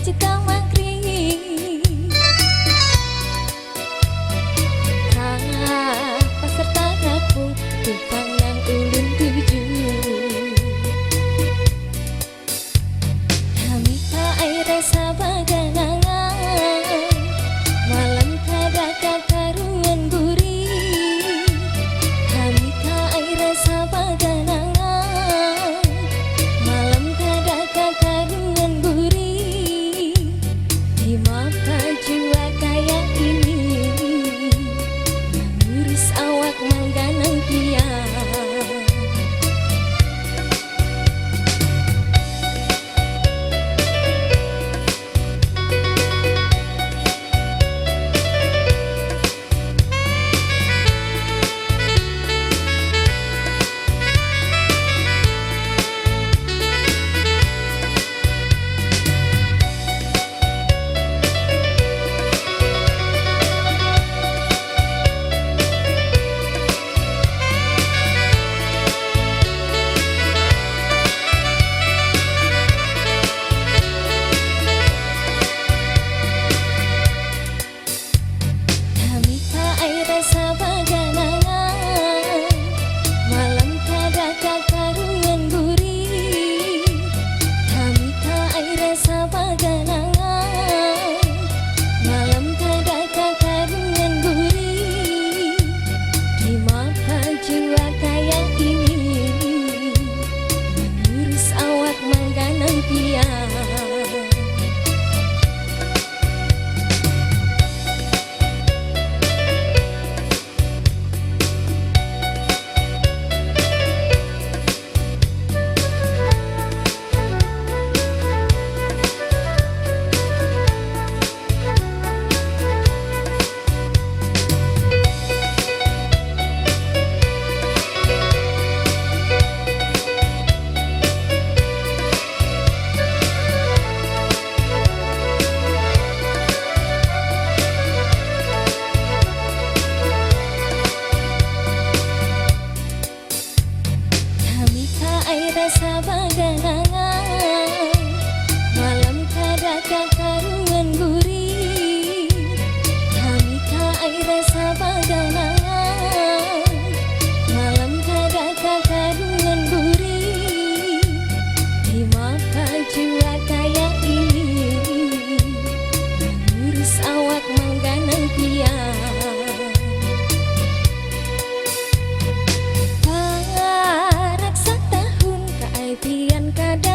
cita makri peserta gabung tukang nang ulun tuju kami tak air sabaganangan malam kada kakarungan guri kami tak air sabaganangan malam kada kakarungan guri di mata jiwa kayak ini mengurus awak mangganang pian sabaganangan malam kada kakarungan guri kami tak air sabaganangan malam kada kakarungan guri di mata jiwa kayak ini mengurus awak mangganang pian pian kada